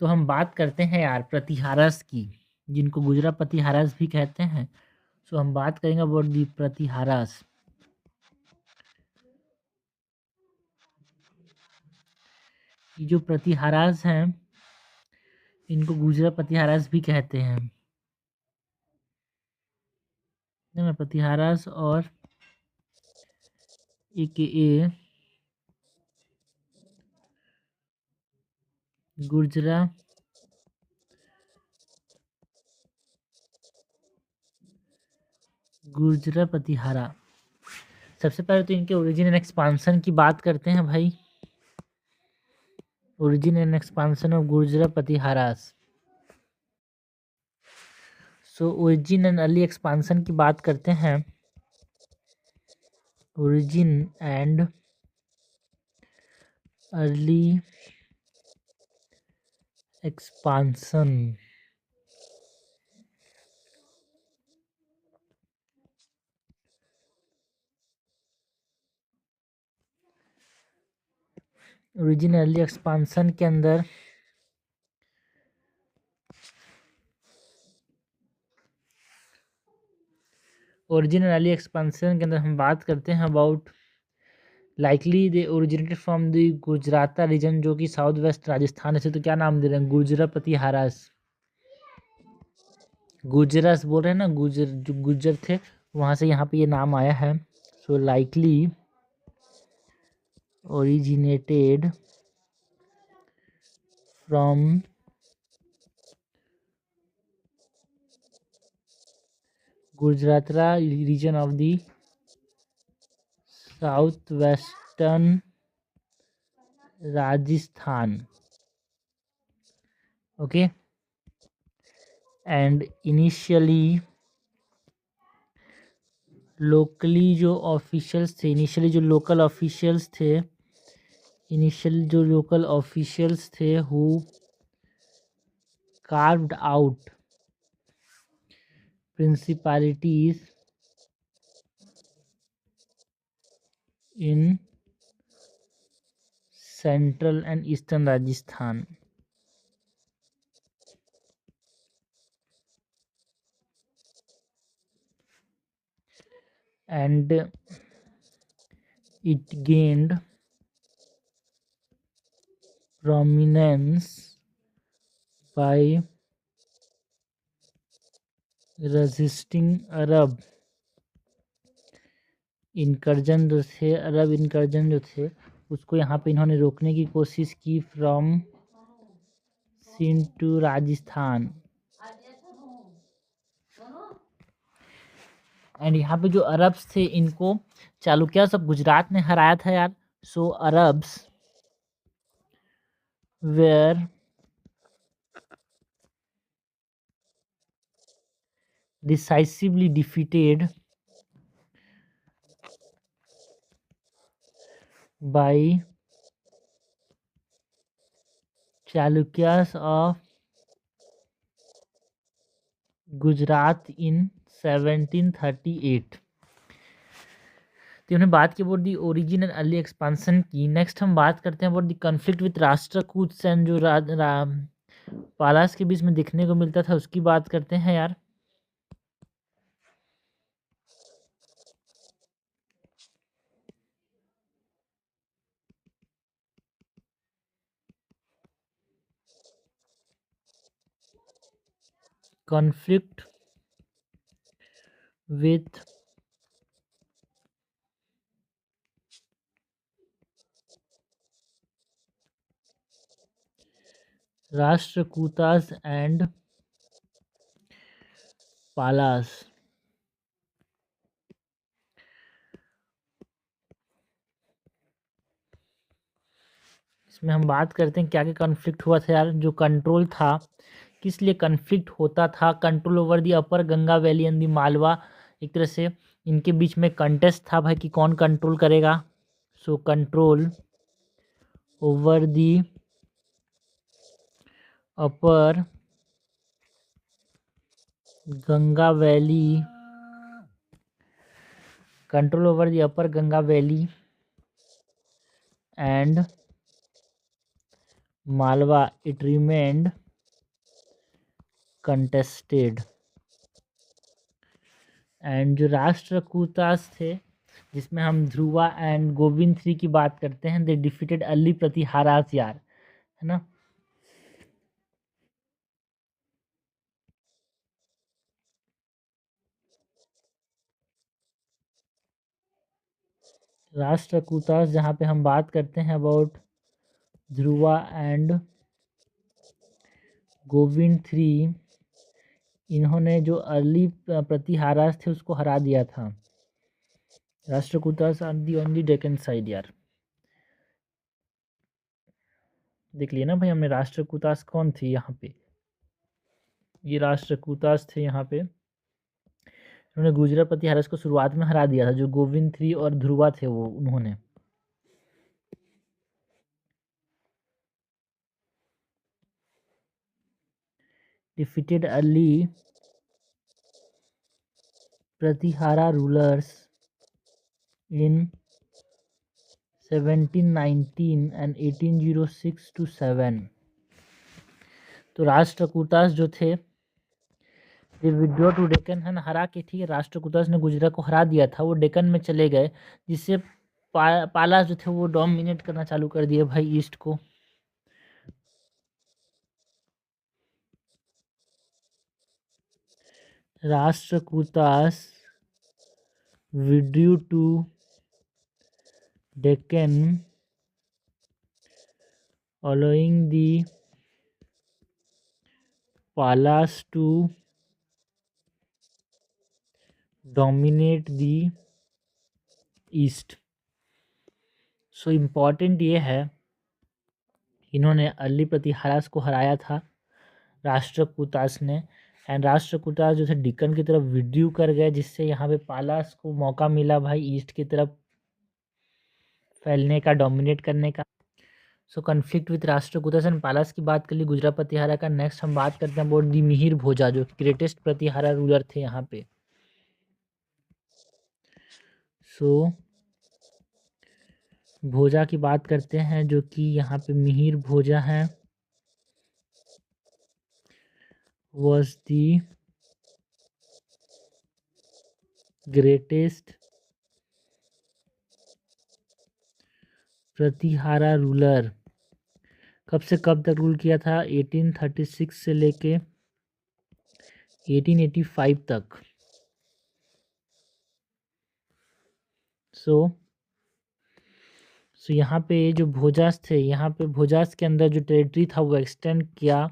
तो हम बात करते हैं यार प्रतिहारस की, जिनको गुजरा प्रतिहारस भी कहते हैं। सो हम बात करेंगे अबाउट दी प्रतिहारस। ये जो प्रतिहारस हैं इनको गुजरा प्रतिहारस भी कहते हैं, है ना। प्रतिहारस और ए गुर्जरा गुर्जरा प्रतिहारा। सबसे पहले तो इनके ओरिजिन एंड एक्सपांसन की बात करते हैं भाई। Origin and expansion of Gurjara Pratiharas. So origin and early expansion की बात करते हैं। Origin and early expansion. Origin early expansion के अंदर हम बात करते हैं about likely they originated from the Gujarata region, जो कि साउथ वेस्ट राजस्थान से। तो क्या नाम दे रहे हैं? गुजरा प्रतिहारास। गुजरस बोल रहे हैं ना, जो गुजर थे वहाँ से यहाँ पे ये नाम आया है। So likely originated from Gujarata region of the south western Rajasthan. Okay. And initially locally जो ऑफिशियल्स थे, इनिशियली जो लोकल ऑफिशियल्स थे who carved out principalities in central and eastern Rajasthan, and it gained prominence by resisting Arab incursion जो थे उसको यहाँ पे इन्होंने रोकने की कोशिश की from Sindh to Rajasthan. And यहाँ पे जो अरब्स थे इनको चालुक्य सब गुजरात ने हराया था यार। So Arabs were decisively defeated by Chalukyas of Gujarat in 1738। तो हमने बात की about the origin and early expansion की। नेक्स्ट हम बात करते हैं about the conflict with Rashtrakuta and जो पालास के बीच में देखने को मिलता था उसकी बात करते हैं यार। Conflict with Rashtrakutas and Palas. इसमें हम बात करते हैं क्या क्या कॉन्फ्लिक्ट हुआ था यार। जो कंट्रोल था, किस लिए कन्फ्लिक्ट होता था? Control over the upper Ganga valley and the Malwa. एक तरह से इनके बीच में कंटेस्ट था भाई कि कौन कंट्रोल करेगा। So control over the upper Ganga valley, control over the upper Ganga valley and Malwa it remained contested. And जो राष्ट्रकूटास थे, जिसमें हम ध्रुवा एंड गोविंद थ्री की बात करते हैं, दे डिफीटेड अर्ली प्रतिहारास यार, है ना। राष्ट्रकूटास जहाँ पे हम बात करते हैं about Dhruva and Govind three, इन्होंने जो अर्ली प्रतिहारास थे उसको हरा दिया था। Rashtrakutas on the only Deccan side यार। देख लिया ना भाई हमने, राष्ट्रकूटास कौन थी यहाँ पे, ये राष्ट्रकूटास थे यहाँ पे। उन्होंने गुजरात प्रतिहारस को शुरुआत में हरा दिया था, जो गोविंद थ्री और ध्रुवा थे वो उन्होंने। Defeated early Pratihara rulers in 1719 and 1806 to 7। तो राष्ट्रकूटास जो थे विड्रॉ टू डेक्कन, है ना, हरा के, ठीक है, राष्ट्रकूटास ने गुजरात को हरा दिया था, वो डेक्कन में चले गए, जिससे पालास जो थे वो डोमिनेट करना चालू कर दिए भाई ईस्ट को। Rashtrakutas withdrew to Deccan allowing the Palas to dominate the east. So important ये है, इन्होंने अर्ली प्रतिहारास को हराया था राष्ट्रकूटास ने, एंड राष्ट्रकूटास जो थे डेक्कन की तरफ विड्रू कर गए, जिससे यहाँ पे पालास को मौका मिला भाई ईस्ट की तरफ फैलने का, डोमिनेट करने का। सो कन्फ्लिक्ट विथ राष्ट्रकूटास एंड पालास की बात कर ली गुजरात प्रतिहारा का। नेक्स्ट हम बात करते हैं अबाउट दी मिहिर भोजा, जो ग्रेटेस्ट प्रतिहारा रूलर थे यहाँ पे। सो भोजा की बात करते हैं, जो कि यहाँ पे मिहिर भोजा है, was the greatest Pratihara ruler. कब से कब तक रूल किया था, 1836 से लेके 1885 तक। सो यहाँ पे जो भोजास थे, यहाँ पे भोजास के अंदर जो टेरिटरी था वो एक्सटेंड किया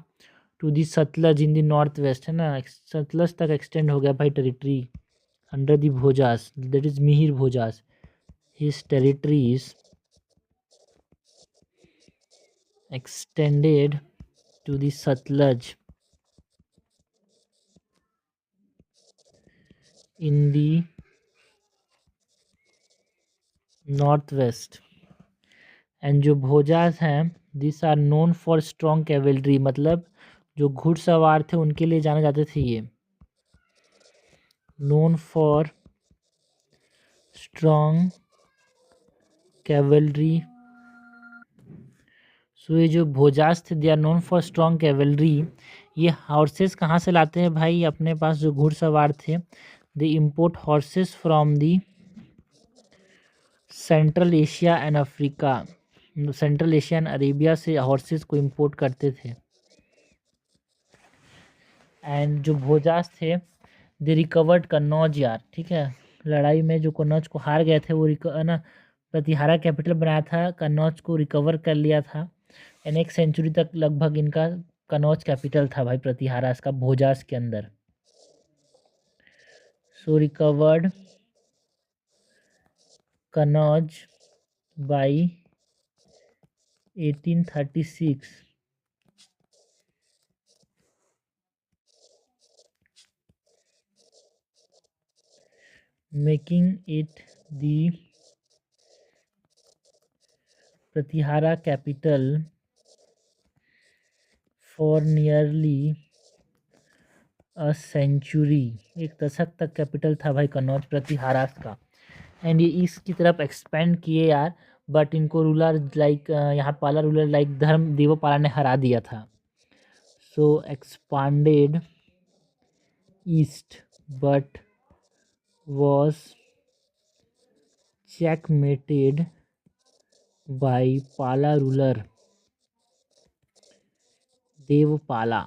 to the Sutlej in the north west, है ना, सतलज तक एक्सटेंड हो गया भाई territory under the Bhojas, that is Mihir Bhojas. His territories extended to the Satluj in the northwest, and जो भोजास हैं this are known for strong cavalry, मतलब जो घुड़सवार थे उनके लिए जाने जाते थे ये, known for strong cavalry. So ये जो भोजास थे they are known for strong cavalry. ये हॉर्सेस कहाँ से लाते हैं भाई, अपने पास जो घुड़सवार थे, दे import horses from the central Asia and Africa, central Asia and Arabia से हॉर्सेस को इम्पोर्ट करते थे। एंड जो भोजास थे दे रिकवर्ड कन्नौज यार, ठीक है, लड़ाई में जो कन्नौज को हार गए थे वो ना प्रतिहारा कैपिटल बनाया था, कन्नौज को रिकवर कर लिया था, एंड एक सेंचुरी तक लगभग इनका कन्नौज कैपिटल था भाई प्रतिहारा इसका भोजास के अंदर। So recovered Kannauj by 1836, making it the Pratihara capital for nearly a century। एक दशक तक कैपिटल था भाई कन्नौज प्रतिहारा का, एंड ये ईस्ट की तरफ एक्सपेंड किए यार बट इनको रूलर लाइक यहाँ पाला रूलर लाइक धर्म देवपाला ने हरा दिया था. So expanded east but was checkmated by Pala ruler Devapala.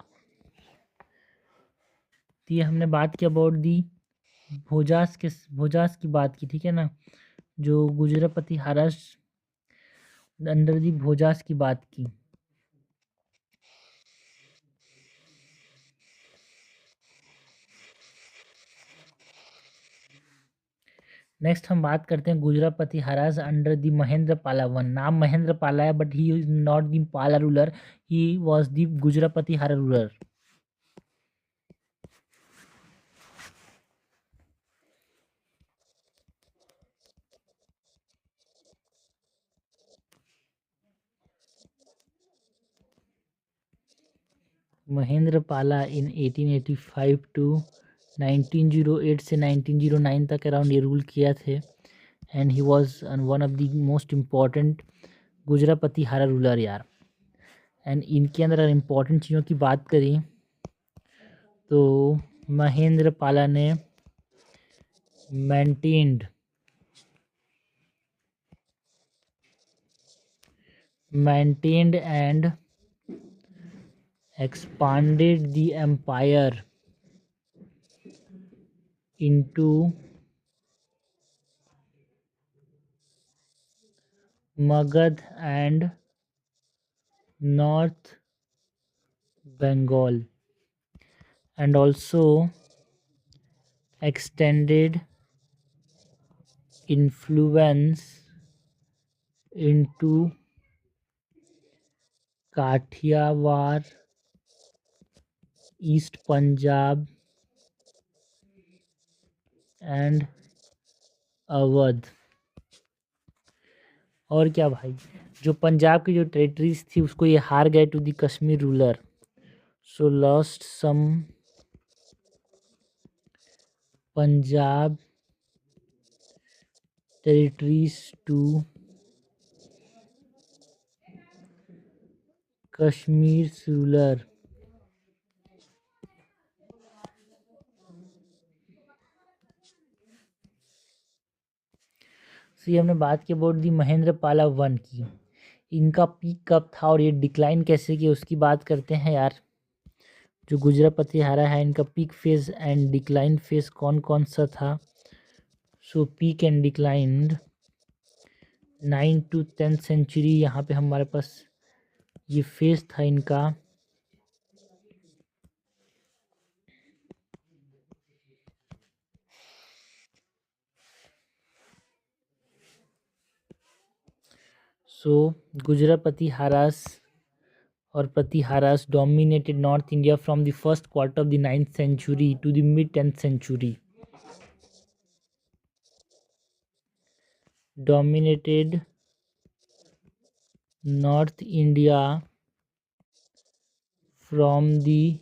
तो ये हमने बात की अबाउट दी भोजास की बात की, ठीक है ना, जो गुजरापति हरस अंडर दी भोजास की बात की. नेक्स्ट हम बात करते हैं गुजरापति हरास अंडर दी महेंद्र पाला वन. नाम महेंद्र पाला है but he is not the पाला रूलर, ही वॉज दी गुजरापति हरा रूलर. महेंद्र पाला इन 1885 टू 1908 से 1909 तक अराउंड ये रूल किया थे. And he was one of the most important गुजरापति हरा रूलर यार. एंड इनके अंदर अगर इम्पॉर्टेंट चीज़ों की बात करें तो महेंद्र पाला ने maintained and expanded the empire into Magad and North Bengal, and also extended influence into Kathiawar, East Punjab and Awadh. और क्या भाई, जो पंजाब की जो टेरिटरीज थी उसको ये हार गए to the Kashmir ruler. So lost some Punjab territories to Kashmir ruler. So ये हमने बात की अबाउट दी महेंद्र पाला वन की. इनका पीक कब था और ये डिक्लाइन कैसे किया उसकी बात करते हैं यार. जो गुजरापति हारा है इनका peak phase and decline phase कौन कौन सा था. So peak and declined 9 to 10th century. यहाँ पे हमारे पास ये फेज था इनका. सो गुजरापति हारास और Pratiharas dominated North India from the first quarter of the 9th century to the mid 10th century. Dominated North India from the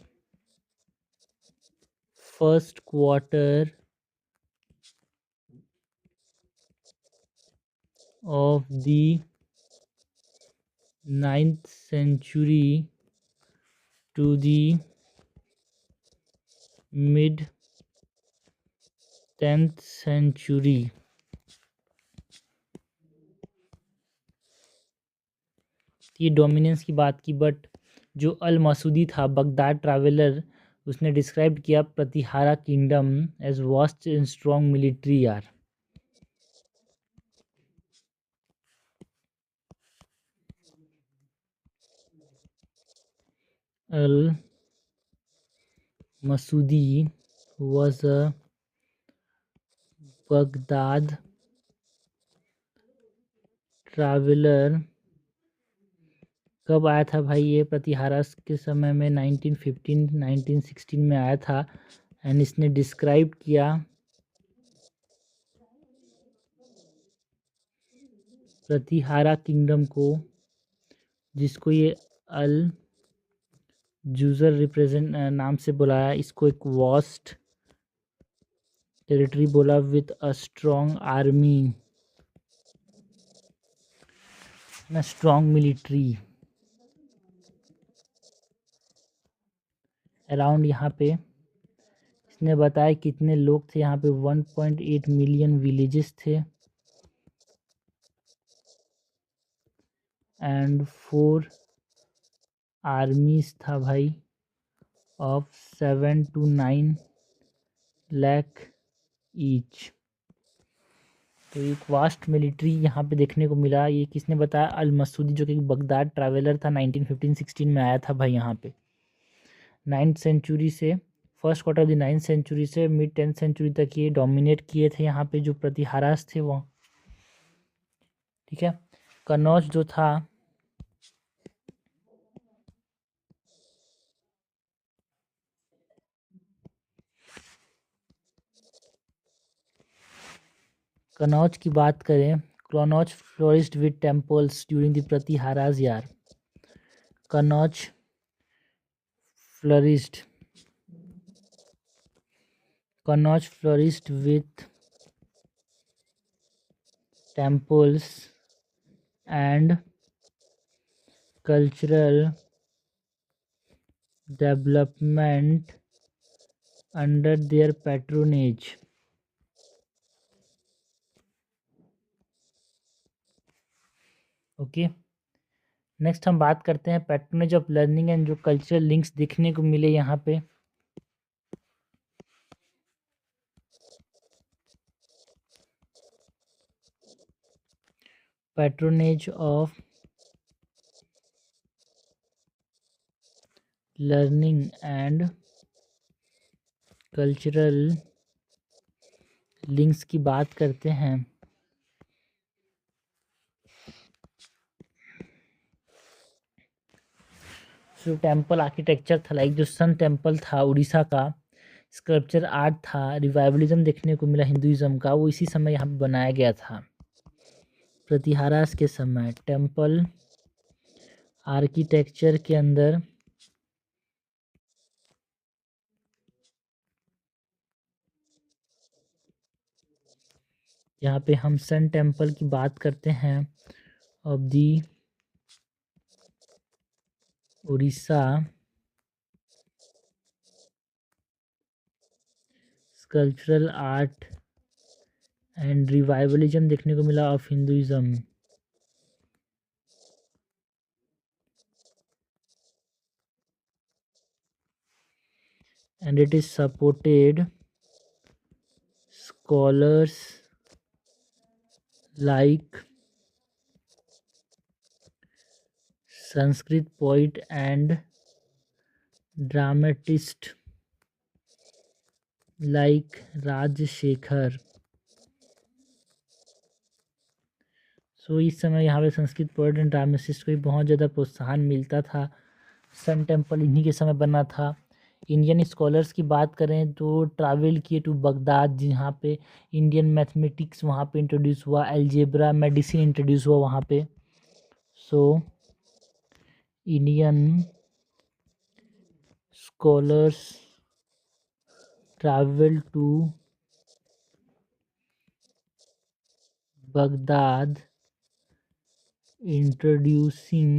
first quarter of the 9th century to the mid 10th century. ये dominance की बात की. But जो अल मसूदी था Baghdad traveller उसने describe किया Pratihara kingdom as vast and strong military यार. Al Masoodi was a Baghdad traveler. कब आया था भाई ये प्रतिहारस के समय में 1915 1916 में आया था. एंड इसने डिस्क्राइब किया प्रतिहारा किंगडम को जिसको ये अल जूजर रिप्रेजेंट नाम से बुलाया. इसको एक वास्ट टेरिटरी बोला विथ अ स्ट्रॉन्ग आर्मी ना स्ट्रॉन्ग मिलिट्री अराउंड यहाँ पे इसने बताया कितने लोग थे यहाँ पे 1.8 मिलियन विलेजेस थे एंड 4 आर्मीज था भाई ऑफ 7 to 9 लाख ईच। तो एक वास्ट मिलिट्री यहाँ पे देखने को मिला। ये किसने बताया? अल मसूदी, जो कि बगदाद ट्रैवलर था, 1915-16 में आया था भाई यहाँ पे। 9th सेंचुरी से first quarter of the 9th century से मिड 10th सेंचुरी तक ये डोमिनेट किए थे यहाँ पे जो प्रतिहारास थे वो। ठीक है। कन्नौज जो था कन्नौज की बात करें, Kannauj flourished with temples during the Pratiharas यार। Kannauj flourished with temples and cultural development under their patronage। Okay, next हम बात करते हैं पैट्रोनेज ऑफ लर्निंग एंड जो कल्चरल लिंक्स देखने को मिले यहाँ पे। Patronage of learning and cultural links की बात करते हैं। जो टेम्पल आर्किटेक्चर था, लाइक जो सन टेम्पल था उड़ीसा का, स्कल्पचर आर्ट था, रिवाइवलिज्म देखने को मिला हिंदुइज्म का, वो इसी समय यहाँ पे बनाया गया था प्रतिहारास के समय। टेम्पल आर्किटेक्चर के अंदर यहाँ पे हम सन टेम्पल की बात करते हैं of the Orissa, sculptural art and revivalism देखने को मिला of Hinduism. And it is supported scholars like Sanskrit poet and dramatist like Rajashekhar. So इस समय यहाँ पे संस्कृत पोएट एंड ड्रामेटिस्ट को भी बहुत ज़्यादा प्रोत्साहन मिलता था। सन टेम्पल इन्हीं के समय बना था। इंडियन स्कॉलर्स की बात करें तो ट्रैवल किए टू बगदाद, जहाँ पे इंडियन मैथमेटिक्स वहाँ पे इंट्रोड्यूस हुआ, अलजेब्रा मेडिसिन इंट्रोड्यूस हुआ वहाँ पे। So Indian scholars travel to Baghdad introducing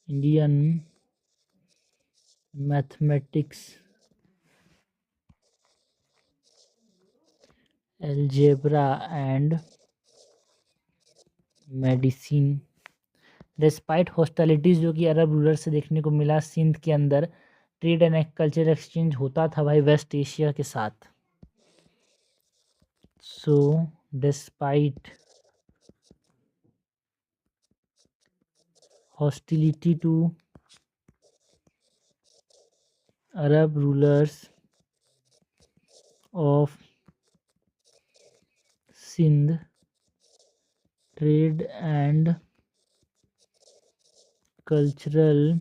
Indian mathematics, algebra and medicine। Despite hostilities जो कि अरब रूलर से देखने को मिला सिंध के अंदर, ट्रेड एंड कल्चर एक्सचेंज होता था भाई वेस्ट एशिया के साथ। So despite hostility to Arab rulers of Sindh, trade and cultural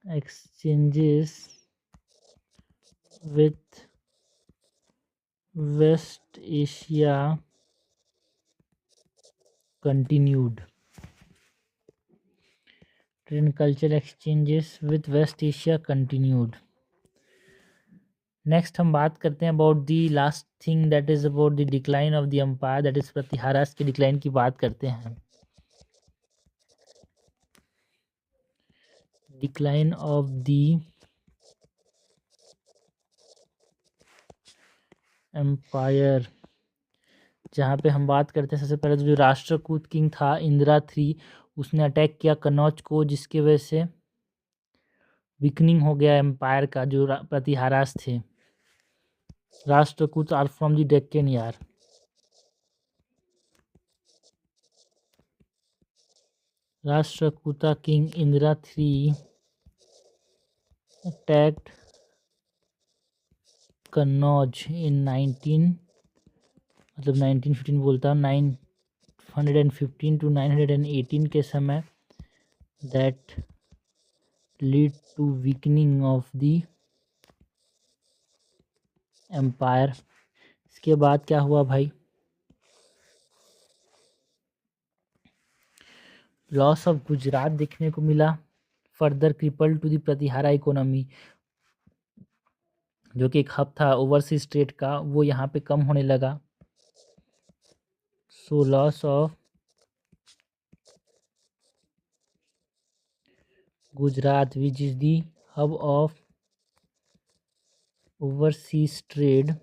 exchanges with West Asia continued। Trade and cultural exchanges with West Asia continued। Next हम बात करते हैं about the last thing that is about the decline of the empire, that is Pratiharas के decline की बात करते हैं। Decline of the empire, जहाँ पे हम बात करते हैं सबसे पहले तो जो राष्ट्रकूट किंग था इंदिरा थ्री, उसने अटैक किया कन्नौज को, जिसकी वजह से वीकनिंग हो गया एम्पायर का। जो प्रतिहारास थे, Rashtrakuta are from the Deccan यार। Rashtrakuta king Indra three attacked Kannauj in 1915 बोलता हूँ 915 to 918 के समय, that lead to weakening of the empire. इसके बाद क्या हुआ भाई, लॉस ऑफ गुजरात देखने को मिला, further cripple to the Pratihara economy, जो कि एक हब था ओवरसीज स्टेट का, वो यहाँ पे कम होने लगा। So loss of Gujarat which is the hub of overseas trade,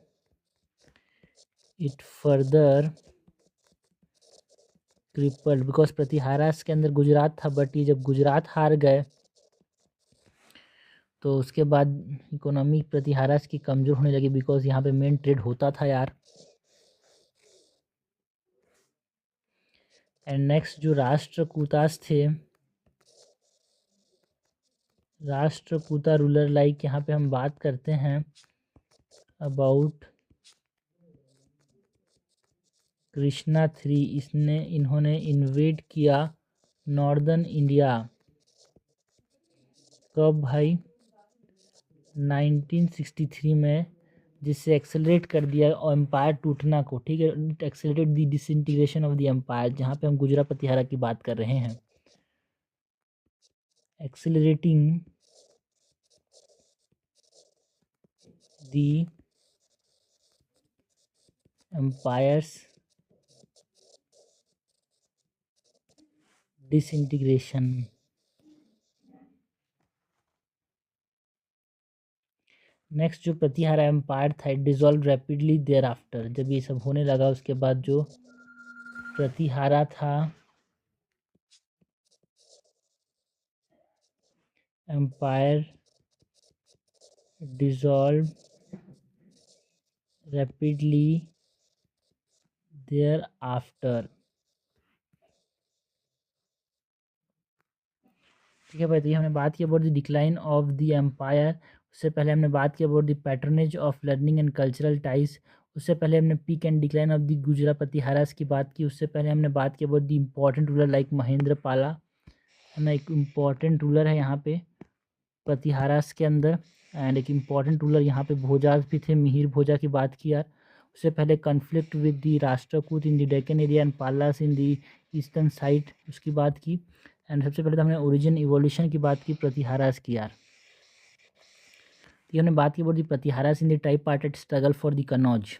it further crippled, because Pratiharas के अंदर गुजरात था, बट ये जब गुजरात हार गए तो उसके बाद इकोनॉमी प्रतिहारास की कमज़ोर होने लगी, बिकॉज यहाँ पे मेन ट्रेड होता था यार। एंड नेक्स्ट जो राष्ट्रकूटास थे, राष्ट्रकूटा रूलर लाइक, यहाँ पे हम बात करते हैं अबाउट कृष्णा थ्री, इन्होंने इन्वेड किया नॉर्दर्न इंडिया। कब भाई, 1963 में, जिससे एक्सेलरेट कर दिया एम्पायर टूटना को, ठीक है। It accelerated the disintegration of the empire, जहाँ पे हम गुजरात प्रतिहारा की बात कर रहे हैं। Accelerating the empire's disintegration. Next जो प्रतिहारा एम्पायर था, it dissolve rapidly thereafter, जब ये सब होने लगा उसके बाद जो प्रतिहारा था empire dissolve rapidly thereafter. ठीक है भाई, तो ये हमने बात की about the decline of the empire. उससे पहले हमने बात की about the patronage of learning and cultural ties. उससे पहले हमने peak and decline of the Gujarat Pratiharas की बात की। उससे पहले हमने बात की about the important ruler like Mahendra Pala, है ना, एक इम्पॉर्टेंट रूलर है यहाँ पे प्रतिहारास के अंदर। एंड एक इम्पॉर्टेंट रूलर यहाँ पे भोजास भी थे, मिहिर भोजा की बात की यार। उससे पहले conflict with the Rashtrakuta in the Deccan area and Palas in the eastern side, उसकी बात की। एंड सबसे पहले तो हमने ओरिजिन इवोल्यूशन की बात की प्रतिहारास की यार। ये हमने बात की about the Pratiharas in the tripartite struggle for the Kannauj.